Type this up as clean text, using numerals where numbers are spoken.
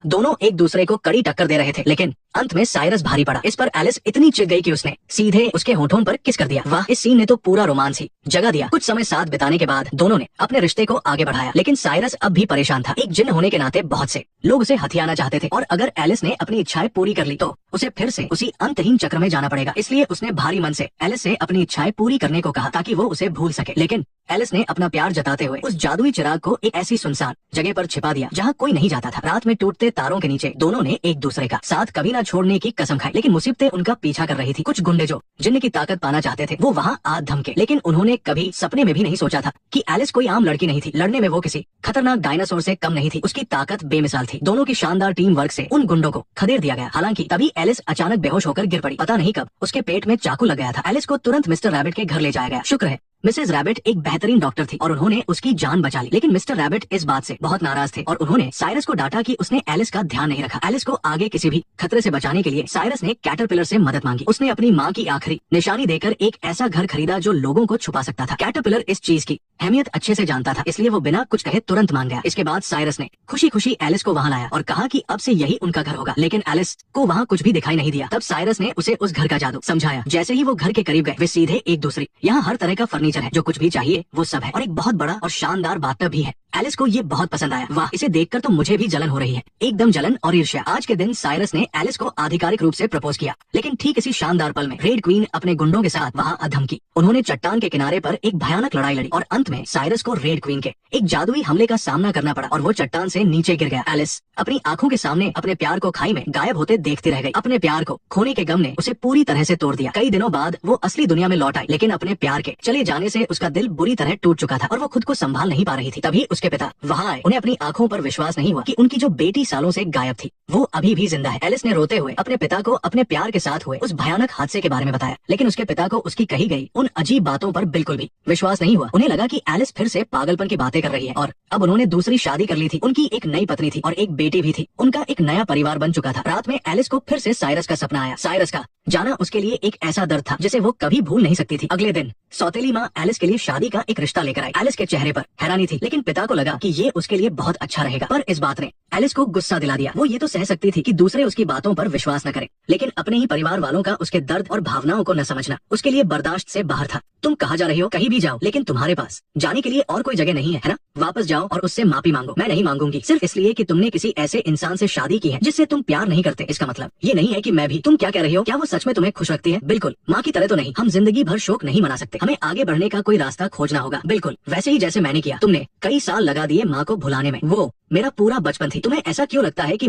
दोनों एक दूसरे को कड़ी टक्कर दे रहे थे, लेकिन अंत में साइरस भारी पड़ा। इस पर एलिस इतनी चिढ़ गई कि उसने सीधे उसके होठों पर किस कर दिया। वाह, इस सीन ने तो पूरा रोमांस ही जगा दिया। कुछ समय साथ बिताने के बाद दोनों ने अपने रिश्ते को आगे बढ़ाया, लेकिन साइरस अब भी परेशान था। एक जिन्न होने के नाते बहुत से लोग उसे हथियाना चाहते थे, और अगर एलिस ने अपनी इच्छाएं पूरी कर ली तो उसे फिर से उसी अंतहीन चक्र में जाना पड़ेगा। इसलिए उसने भारी मन से एलिस से अपनी इच्छाएं पूरी करने को कहा ताकि वो उसे भूल सके। लेकिन एलिस ने अपना प्यार जताते हुए उस जादुई चिराग को एक ऐसी सुनसान जगह पर छिपा दिया जहाँ कोई नहीं जाता था। रात में टूटते तारों के नीचे दोनों ने एक दूसरे का साथ कभी न छोड़ने की कसम खाई, लेकिन मुसीबतें उनका पीछा कर रही थी। कुछ गुंडे जो जिन्न की ताकत पाना चाहते थे वो वहाँ आ धमके, लेकिन उन्होंने कभी सपने में भी नहीं सोचा था कि एलिस कोई आम लड़की नहीं थी। लड़ने में वो किसी खतरनाक डायनासोर से कम नहीं थी। उसकी ताकत बेमिसाल थी। दोनों की शानदार टीम वर्क से उन गुंडों को खदेड़ दिया गया। हालांकि तभी एलिस अचानक बेहोश होकर गिर पड़ी। पता नहीं कब उसके पेट में चाकू लग गया था। एलिस को तुरंत मिस्टर रैबिट के घर ले जाया गया। शुक्र है मिसेज रैबिट एक बेहतरीन डॉक्टर थी और उन्होंने उसकी जान बचा ली। लेकिन मिस्टर रैबिट इस बात से बहुत नाराज थे और उन्होंने साइरस को डांटा कि उसने एलिस का ध्यान नहीं रखा। एलिस को आगे किसी भी खतरे से बचाने के लिए साइरस ने कैटरपिलर से मदद मांगी। उसने अपनी माँ की आखिरी निशानी देकर एक ऐसा घर खरीदा जो लोगों को छुपा सकता था। कैटरपिलर इस चीज की अहमियत अच्छे से जानता था, इसलिए वो बिना कुछ कहे तुरंत मान गया। इसके बाद साइरस ने खुशी खुशी एलिस को वहाँ लाया और कहा कि अब से यही उनका घर होगा। लेकिन एलिस को वहाँ कुछ भी दिखाई नहीं दिया। तब साइरस ने उसे उस घर का जादू समझाया। जैसे ही वो घर के करीब गए वे सीधे एक दूसरे, यहाँ हर तरह का फर्नीचर है, जो कुछ भी चाहिए वो सब है, और एक बहुत बड़ा और शानदार बाथटब भी है। एलिस को ये बहुत पसंद आया। वाह, इसे देखकर तो मुझे भी जलन हो रही है, एकदम जलन और ईर्ष्या। आज के दिन साइरस ने एलिस को आधिकारिक रूप से प्रपोज किया, लेकिन ठीक इसी शानदार पल में रेड क्वीन अपने गुंडों के साथ वहाँ अधमकी। उन्होंने चट्टान के किनारे पर एक भयानक लड़ाई लड़ी और अंत में साइरस को रेड क्वीन के एक जादुई हमले का सामना करना पड़ा और वो चट्टान से नीचे गिर गया। एलिस अपनी आंखों के सामने अपने प्यार को खाई में गायब होते देखती रह गई। अपने प्यार को खोने के गम ने उसे पूरी तरह से तोड़ दिया। कई दिनों बाद वो असली दुनिया में लौट आई, लेकिन अपने प्यार के चले जाने से उसका दिल बुरी तरह टूट चुका था और वो खुद को संभाल नहीं पा रही थी। तभी उसके पिता वहाँ आए। उन्हें अपनी आंखों पर विश्वास नहीं हुआ कि उनकी जो बेटी सालों से गायब थी वो अभी भी जिंदा है। एलिस ने रोते हुए अपने पिता को अपने प्यार के साथ हुए उस भयानक हादसे के बारे में बताया, लेकिन उसके पिता को उसकी कही गई उन अजीब बातों पर बिल्कुल भी विश्वास नहीं हुआ। उन्हें लगा कि एलिस फिर से पागलपन की बातें कर रही है और अब उन्होंने दूसरी शादी कर ली थी। उनकी एक नई पत्नी थी और एक बेटी भी थी। उनका एक नया परिवार बन चुका था। रात में एलिस को फिर से साइरस का सपना आया। साइरस का जाना उसके लिए एक ऐसा दर्द था जिसे वो कभी भूल नहीं सकती थी। अगले दिन सौतेली माँ एलिस के लिए शादी का एक रिश्ता लेकर आई। एलिस के चेहरे पर हैरानी थी, लेकिन पिता को लगा कि ये उसके लिए बहुत अच्छा रहेगा। पर इस बात ने एलिस को गुस्सा दिला दिया। वो ये तो सह सकती थी कि दूसरे उसकी बातों पर विश्वास न करें, लेकिन अपने ही परिवार वालों का उसके दर्द और भावनाओं को न समझना उसके लिए बर्दाश्त से बाहर था। तुम कहाँ जा रही हो? कहीं भी जाओ, लेकिन तुम्हारे पास जाने के लिए और कोई जगह नहीं है, है ना? वापस जाओ और उससे माफी मांगो। मैं नहीं मांगूंगी, सिर्फ इसलिए कि तुमने किसी ऐसे इंसान से शादी की है जिससे तुम प्यार नहीं करते। इसका मतलब ये नहीं है कि मैं भी। तुम क्या कह रही हो? क्या वो सच में तुम्हें खुश रखती है? बिल्कुल, माँ की तरह तो नहीं। हम जिंदगी भर शोक नहीं मना सकते। हमें आगे बढ़ने का कोई रास्ता खोजना होगा। बिल्कुल वैसे ही जैसे मैंने किया। तुमने कई साल लगा दिए माँ को भुलाने में। वो मेरा पूरा बचपन थी। तुम्हें ऐसा क्यों लगता है कि